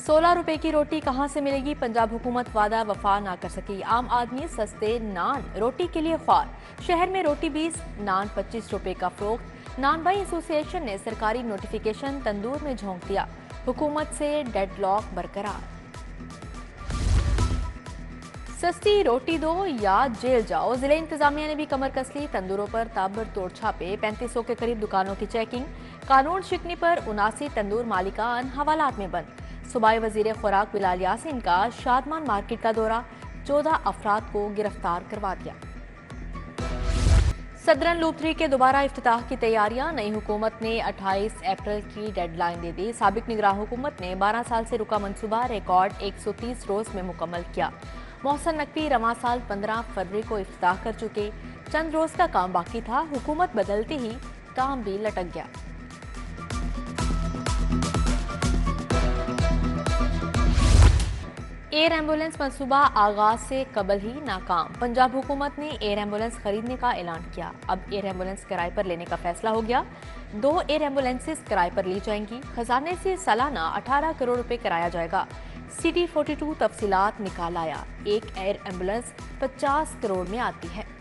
16 रुपए की रोटी कहां से मिलेगी? पंजाब हुकूमत वादा वफा ना कर सकी। आम आदमी सस्ते नान रोटी के लिए ख्वार। शहर में रोटी 20, नान 25 रुपए का फरोख्त। नान बाई एसोसिएशन ने सरकारी नोटिफिकेशन तंदूर में झोंक दिया। हुकूमत से डेडलॉक बरकरार। सस्ती रोटी दो या जेल जाओ। जिले इंतजामिया ने भी कमर कस ली। तंदूरों पर ताबड़तोड़ छापे। 3500 के करीब दुकानों की चेकिंग। कानून शिकनी पर 79 तंदूर मालिकान हवालात में बंद। सूबाई वजीर खुराक बिलाल यासीन का शादमान मार्केट का दौरा। 14 अफराद को गिरफ्तार करवा दिया। सदरन लूप 3 के दोबारा इफ्तिताह की तैयारियां। नई हुकूमत ने 28 अप्रैल की डेडलाइन दे दी। साबिक निगरान हुकूमत ने 12 साल से रुका मंसूबा रिकॉर्ड 130 रोज में मुकम्मल किया। मोहसन नकवी रवां साल 15 फरवरी को इफ्तिताह कर चुके। चंद रोज का काम बाकी था। हुकूमत बदलते ही काम भी लटक गया। एयर एम्बुलेंस मंसूबा आगाज से कबल ही नाकाम। पंजाब हुकूमत ने एयर एम्बुलेंस खरीदने का ऐलान किया। अब एयर एम्बुलेंस किराए पर लेने का फैसला हो गया। 2 एयर एम्बुलेंसेस किराए पर ली जाएंगी। खजाने से सालाना 18 करोड़ रुपए कराया जाएगा। सिटी 42 तफसीलात निकाल आया। एक एयर एम्बुलेंस 50 करोड़ में आती है।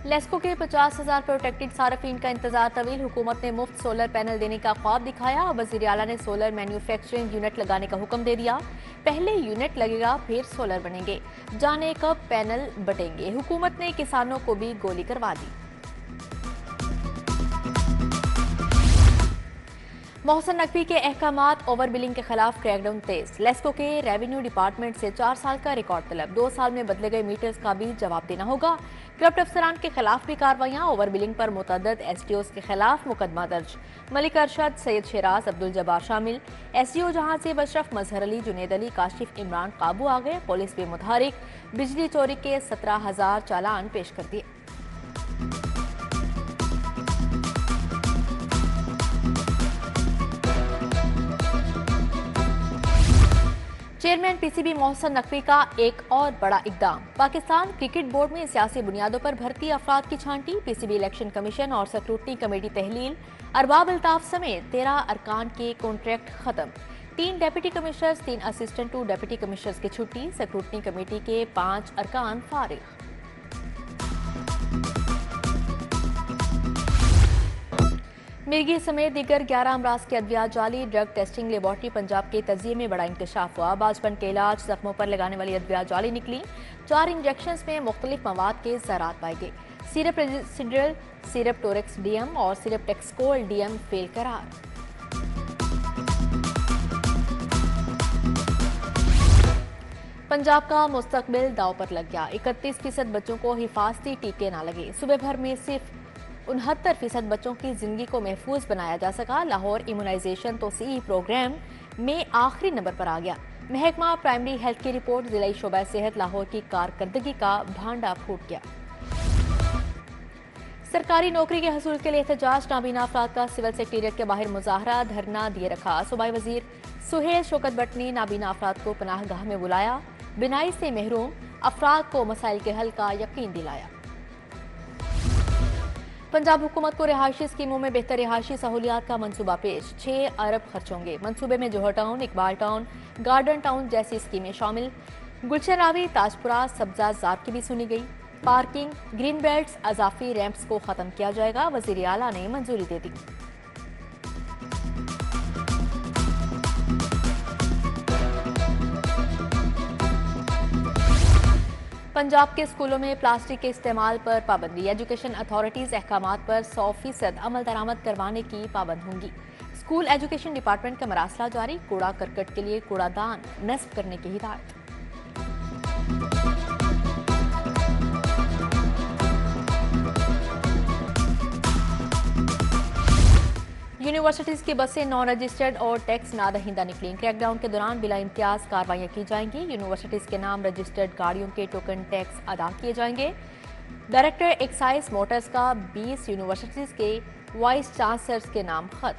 लेस्को के 50,000 प्रोटेक्टेड सार्फिन का इंतजार तवील। हुकूमत ने मुफ्त सोलर पैनल देने का ख्वाब दिखाया। वज़ीर आला ने सोलर मैन्युफैक्चरिंग यूनिट लगाने का हुक्म दे दिया। पहले यूनिट लगेगा फिर सोलर बनेंगे। जाने कब पैनल बटेंगे। हुकूमत ने किसानों को भी गोली करवा दी। मोहसन नकवी के अहकामात ओवर बिलिंग के खिलाफ क्रैकडाउन तेज। लेस्को के रेवेन्यू डिपार्टमेंट से 4 साल का रिकॉर्ड तलब। 2 साल में बदले गए मीटर्स का भी जवाब देना होगा। करप्ट अफसरान के खिलाफ भी कार्रवाइयां। ओवर बिलिंग पर मुतअद्दिद एसडीओज के खिलाफ मुकदमा दर्ज। मलिक अरशद, सैयद शिराज, अब्दुल जब्बार शामिल। एसडीओ जहां से अशरफ, मजहर अली, जुनेद अली, काशिफ इमरान काबू आ गए। पुलिस भी मुतहरिक। बिजली चोरी के 17,000 चालान पेश कर दिए। चेयरमैन पीसीबी मोहसन नकवी का एक और बड़ा इकदाम। पाकिस्तान क्रिकेट बोर्ड में सियासी बुनियादों पर भर्ती अफराद की छांटी। पीसीबी इलेक्शन कमीशन और स्क्रूटनी कमेटी तहलील। अरबाब अल्ताफ समेत 13 अरकान के कॉन्ट्रैक्ट खत्म। 3 deputy commissioners, 3 assistant to deputy commissioners की छुट्टी। स्क्रूटनी कमेटी के 5 अरकान फारिग। मिर्गी समेत दीगर 11 अमराज की अद्वियात जाली। ड्रग टेस्टिंग लेबॉर्ट्री पंजाब के तजिए में बड़ा इंकशाफ हुआ। बाजपन के इलाज, जख्मों पर लगाने वाली अद्वियात जाली निकली। 4 इंजेक्शन में मुख्तलिफ मवाद के ज़रात पाए गए। सिरप रेजिड्रल, सिरप टोरेक्स डीएम और सिरप टेक्सकोल डीएम फेल करार। पंजाब का मुस्तकबिल दाव पर लग गया। 31% बच्चों को हिफाजती टीके ना लगे। सूबे भर में सिर्फ 69% बच्चों की जिंदगी को महफूज बनाया जा सका। लाहौर इम्यूनाइजेशन तो सीई प्रोग्राम में आखिरी नंबर पर आ गया। महकमा प्राइमरी हेल्थ की रिपोर्ट। जिला शोबा सेहत लाहौर की कारकर्दगी का भांडा फूट गया। सरकारी नौकरी के हसूल के लिए एहतजाज। नाबीना अफराद का सिविल सेक्रेटेरिएट के बाहर मुजाहरा धरना दिए रखा। सूबाई वजीर सुहेल शौकत भट्ट ने नाबीना अफराद को पनाहगाह में बुलाया। बिनाई से महरूम अफराद को मसाइल के हल का यकीन दिलाया। पंजाब हुकूमत को रिहायशी स्कीमों में बेहतर रिहायशी सहूलियात का मंसूबा पेश। 6 अरब खर्च होंगे। मंसूबे में Johar town, Iqbal town, garden town जैसी स्कीमें शामिल। गुलशन रावी, ताजपुरा, सब्जा जार की भी सुनी गई। पार्किंग, ग्रीन बेल्ट्स, अजाफी रैंप्स को खत्म किया जाएगा। वजीर आला ने मंजूरी दे दी। पंजाब के स्कूलों में प्लास्टिक के इस्तेमाल पर पाबंदी। एजुकेशन अथॉरिटीज अहकामात पर 100% अमल दरामद करवाने की पाबंद होंगी। स्कूल एजुकेशन डिपार्टमेंट का मरासला जारी। कूड़ा करकट के लिए कूड़ादान नस्ब करने की हिदायत। यूनिवर्सिटीज की बसें नॉन रजिस्टर्ड और टैक्स नादहिंदा निकली। क्रैकडाउन के दौरान बिला इम्तियाज कार्रवाइयां की जाएंगी। यूनिवर्सिटीज के नाम रजिस्टर्ड गाड़ियों के टोकन टैक्स अदा किए जाएंगे। डायरेक्टर एक्साइज मोटर्स का 20 यूनिवर्सिटीज के वाइस चांसलर्स के नाम खत।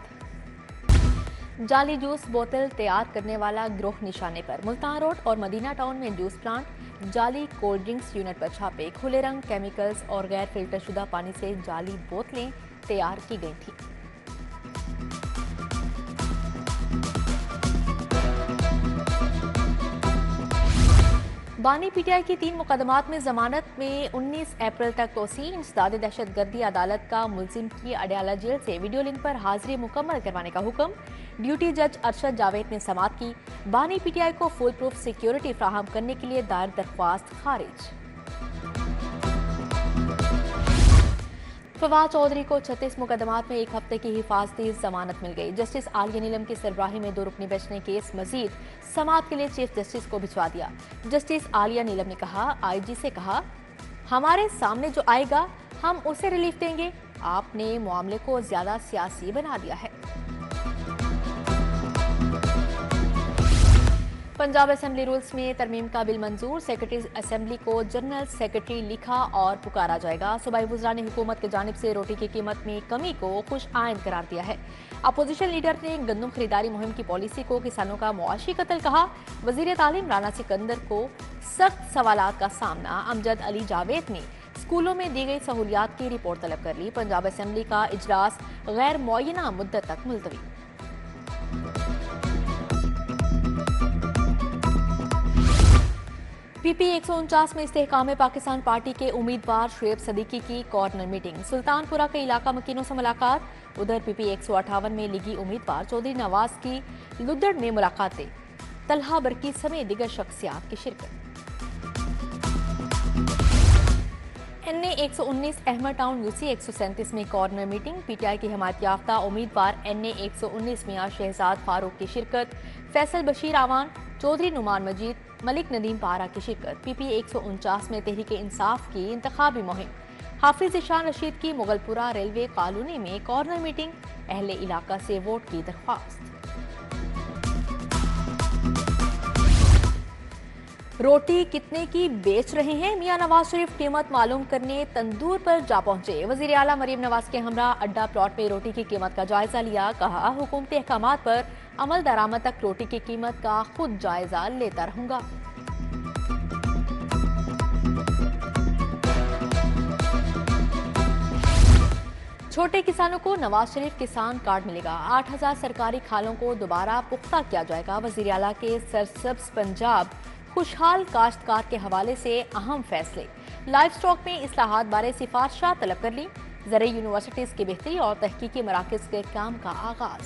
जाली जूस बोतल तैयार करने वाला गिरोह निशाने पर। मुल्तान रोड और मदीना टाउन में जूस प्लांट। जाली कोल्ड ड्रिंक्स यूनिट पर छापे। खुले रंग, केमिकल्स और गैर फिल्टर शुदा पानी से जाली बोतलें तैयार की गई थी। बानी पीटीआई की 3 मुकदमात में जमानत में 19 अप्रैल तक तोसी। इंसदाद दहशतगर्दी अदालत का मुलजिम की अडयाला जेल से वीडियो लिंक पर हाजिरी मुकम्मल करवाने का हुक्म। ड्यूटी जज अरशद जावेद ने समाअत की। बानी पीटीआई को फुल प्रूफ सिक्योरिटी फ्राहम करने के लिए दायर दरख्वास्त खारिज। फवाद चौधरी को 36 मुकदमात में 1 हफ्ते की हिफाजती जमानत मिल गई। जस्टिस आलिया नीलम की सरबराही में 2 रुकनी बेंच ने केस मजीद समाअत के लिए चीफ जस्टिस को भिजवा दिया। जस्टिस आलिया नीलम ने कहा, आईजी से कहा, हमारे सामने जो आएगा हम उसे रिलीफ देंगे। आपने मामले को ज्यादा सियासी बना दिया है। पंजाब असेंबली रूल्स में तरमीम का बिल मंजूर। सेक्रेटरी असेंबली को जनरल सेक्रेटरी लिखा और पुकारा जाएगा। सूबाई वज़रा ने हुकूमत की जानिब से रोटी की कीमत में कमी को खुश आइंद करार दिया है। अपोजिशन लीडर ने गंदम खरीदारी मुहिम की पॉलिसी को किसानों का मुआशी कत्ल कहा। वजीर तालीम राना सिकंदर को सख्त सवालात का सामना। अमजद अली जावेद ने स्कूलों में दी गई सहूलियात की रिपोर्ट तलब कर ली। पंजाब असेंबली का इजलास गैर मुअय्यना मुद्दत तक मुलतवी। पीपी 149 में इस्तेहकाम पाकिस्तान पार्टी के उम्मीदवार शुएब सदीकी की कॉर्नर मीटिंग। सुल्तानपुरा के इलाका मकीनों से मुलाकात। उधर पीपी 158 में लीगी उम्मीदवार चौधरी नवाज की लुद्धड़ में मुलाकातें। तलहा बरकी समेत दिगर शख्सियात की शिरकत। NA 119 अहमद टाउन UC 137 में कॉर्नर मीटिंग। पीटीआई की हिमायत याफ्ता उम्मीदवार NA 119 मियां शहजाद फारूक की शिरकत। फैसल बशीर आवान, चौधरी नुमान मजीद, मलिक नदीम पारा की शिरकत। पीपी 149 में तहरीक इंसाफ की इंतखाबी मुहिम। हाफिज ईशान रशीद की मुगलपुरा रेलवे कॉलोनी में कॉर्नर मीटिंग। अहले इलाका से वोट की दरख्वास्त। रोटी कितने की बेच रहे हैं? मियां नवाज शरीफ कीमत मालूम करने तंदूर पर जा पहुंचे। वजीर आला मरीम नवाज के हमरा अड्डा प्लॉट में रोटी की कीमत का जायजा लिया। कहा, हुकूमती अहकामात पर अमल दरामद तक रोटी की कीमत का खुद जायजा लेता रहूंगा। छोटे किसानों को नवाज शरीफ किसान कार्ड मिलेगा। 8000 सरकारी खालों को दोबारा पुख्ता किया जाएगा। वजीर आला के सरसब्ज पंजाब खुशहाल काश्तकार के हवाले से अहम फैसले। लाइव स्टॉक में इस्लाहात बारे सिफारिशात तलब कर ली। ज़रई यूनिवर्सिटीज की बेहतरी और तहकीकी मराकज के काम का आगाज।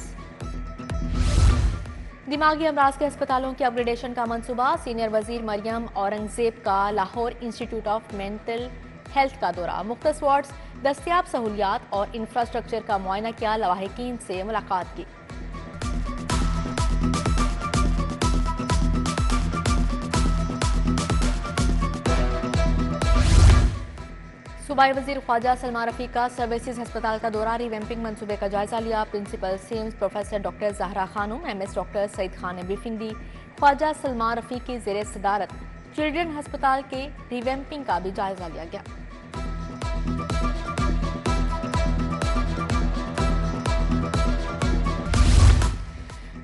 दिमागी अमराज के अस्पतालों के अपग्रेडेशन का मंसूबा। सीनियर वजीर मरियम औरंगजेब का Lahore institute of mental health का दौरा। मुख्तलिफ वार्ड्स, दस्तियाब सहूलियात और इंफ्रास्ट्रक्चर का मुआयना किया। लवाहिकीन से मुलाकात की। सूबाई वजीर ख्वाजा सलमान रफीक का सर्विसेज अस्पताल का दौरा। रिवैम्पिंग मंसूबे का जायजा लिया। Principal SIMS professor doctor Zahra Khanum, MS doctor Saeed Khan ने ब्रीफिंग दी। ख्वाजा सलमान रफीक की ज़ेरे सदारत चिल्ड्रन अस्पताल के रिवैम्पिंग का भी जायजा लिया गया।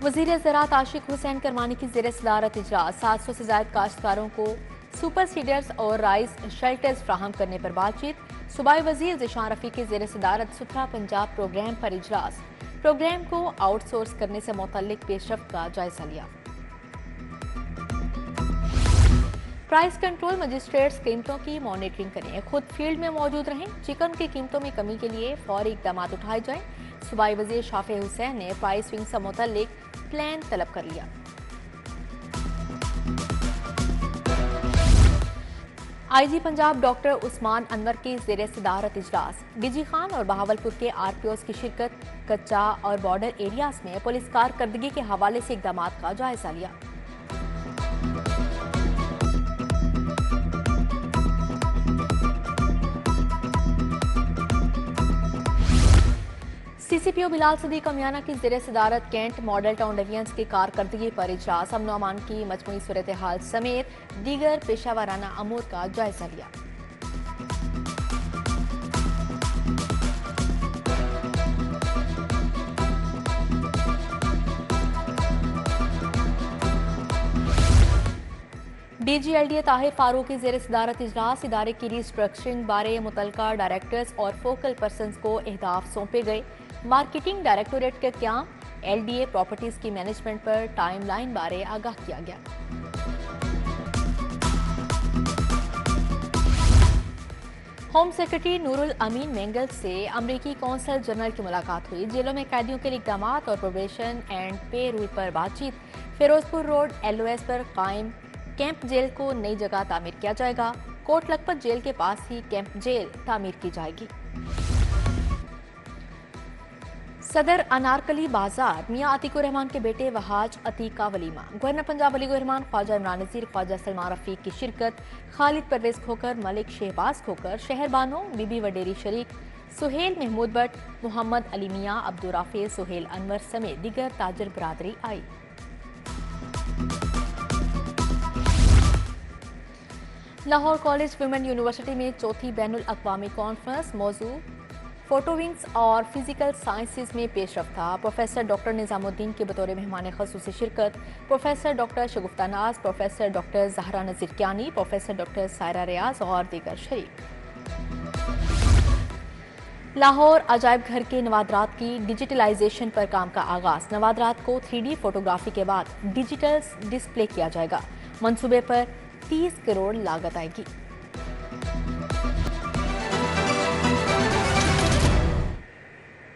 वजीर ज़राअत आशिक हुसैन करमानी की ज़ेरे सदारत इजलास। 700 से ज्यादा काश्तकारों को सुपर सीडर्स और राइस शेल्टर्स फ्राहम करने पर बातचीत। सूबाई वजीर ज़िशान रफीक की ज़ेरे सदारत सुथरा पंजाब प्रोग्राम पर इजलास। प्रोग्राम को आउटसोर्स करने से मुतल्लिक पेशरफ्त का जायजा लिया। प्राइस कंट्रोल मजिस्ट्रेट्स कीमतों की मॉनिटरिंग करें। खुद फील्ड में मौजूद रहें। चिकन की कीमतों में कमी के लिए फौरी इकदाम उठाए जाएं। सूबाई वजीर शाफे हुसैन ने प्राइस स्विंग से मुतल्लिक प्लान तलब कर लिया। IG पंजाब डॉक्टर उस्मान अनवर की ज़ेरे सदारत इजलास। डीजी खान और बहावलपुर के RPOs की शिरकत। कच्चा और बॉर्डर एरियाज में पुलिस कारकर्दगी के हवाले से इकदाम का जायजा लिया। CCPO बिलाल सदीक अमियाना की ज़ेरे सदारत कैंट मॉडल टाउन डिवीजन्स की कारकर्दगी पर इजलास। अमन व अमान की मजमूई सूरत हाल समेत दीगर पेशावराना अमूर का जायजा लिया। DG LDA ताहिर फारूक की ज़ेरे सदारत इजलास। इदारे की रिस्ट्रक्चरिंग बारे मुतलका डायरेक्टर्स और फोकल पर्सनस को अहदाफ सौंपे गए। मार्केटिंग डायरेक्टोरेट के क्याम। LDA प्रॉपर्टीज की मैनेजमेंट पर टाइमलाइन बारे आगाह किया गया। होम सेक्रेटरी नूरुल अमीन मेंगल से अमरीकी कौंसल जनरल की मुलाकात हुई। जेलों में कैदियों के लिए इकदाम और प्रोबेशन एंड पे रूल पर बातचीत। फिरोजपुर रोड LOS पर कायम कैंप जेल को नई जगह तामीर किया जाएगा। कोट लखपत जेल के पास ही कैंप जेल तामीर की जाएगी। सदर अनारकली बाजार मियां अतीकुर रहमान के बेटे वहाज अतीक का वलीमा। गवर्नर पंजाब अली रहमान, ख्वाजा इमरान नज़ीर, ख्वाजा सलमान रफीक की शिरकत। खालिद परवेज खोकर, मलिक शहबाज खोकर, शहर बानो, बीबी वडेरी शरीक, सुहेल महमूद भट्ट, मोहम्मद अली मियां, अब्दुर्राफे, सुहेल अनवर समेत दीगर ताजर बरादरी आई। लाहौर कॉलेज वुमेन यूनिवर्सिटी में चौथी बैनुल अक़वामी कॉन्फ्रेंस मौजू फोटोविंग्स और फिजिकल साइंसेज में पेशरफ्त था। प्रोफेसर डॉक्टर निजामुद्दीन के बतौर मेहमान ख़ुसूसी शिरकत। प्रोफेसर डॉक्टर शगुफ्ता नाज, प्रोफेसर डॉक्टर जहरा नज़ीर कियानी, प्रोफेसर डॉक्टर सायरा रियाज और दीगर शरीक। लाहौर अजायब घर के नवादरात की डिजिटलाइजेशन पर काम का आगाज। नवादरात को 3D फोटोग्राफी के बाद डिजिटल डिस्प्ले किया जाएगा। मंसूबे पर 30 करोड़ लागत आएगी।